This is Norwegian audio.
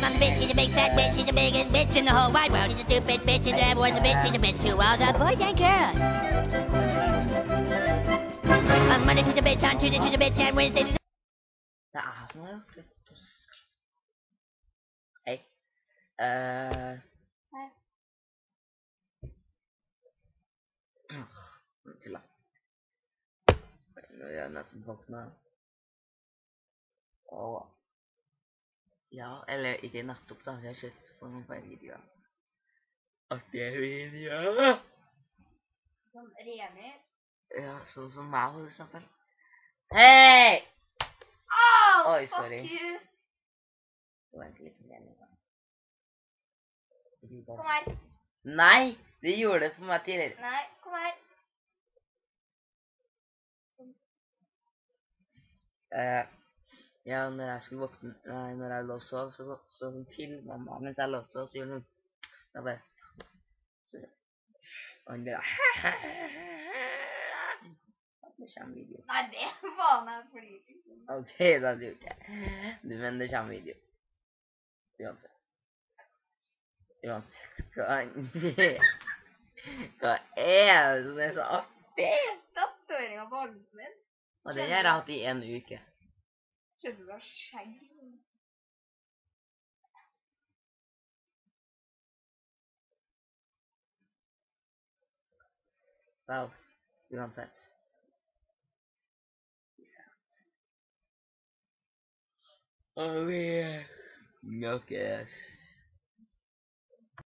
on the bitch, she's a big fat bitch, she's the biggest bitch in the whole wide world. She's a stupid bitch, and everyone's a bitch, she's a bitch to all the boys and girls. On Monday she's a bitch, on Tuesday she's a bitch, and Wednesday she's Det er som å ha gjort litt tosk. Hei. Hei. Til da. Nå er jeg nettopp våknet. Og... Ja, eller ikke nettopp da, jeg har sett på noen flere videoer. Artige videoer! Som Remi. Ja, sånn som meg for eksempel. Hei! Au, Oi, fuck sorry. you. Det var egentlig litt mening da. Kom her. Nei, de gjorde det for meg tidligere. Nei, kom her. Ja, når jeg skulle våkne, nei, når jeg lå og sov, så filmet han meg mens jeg lå og sov, så gjorde han, da bare, så, og han bare, det kommer video. Nei, det var meg fordi. Ok, da er det jo ikke. Men det kommer video. Uansett. Hva er det som er så artig? Tatovering av halsen din. Og det har jeg hatt i en uke. Skjønner du hva skjegg? Vel, uansett. Og vi snakkes.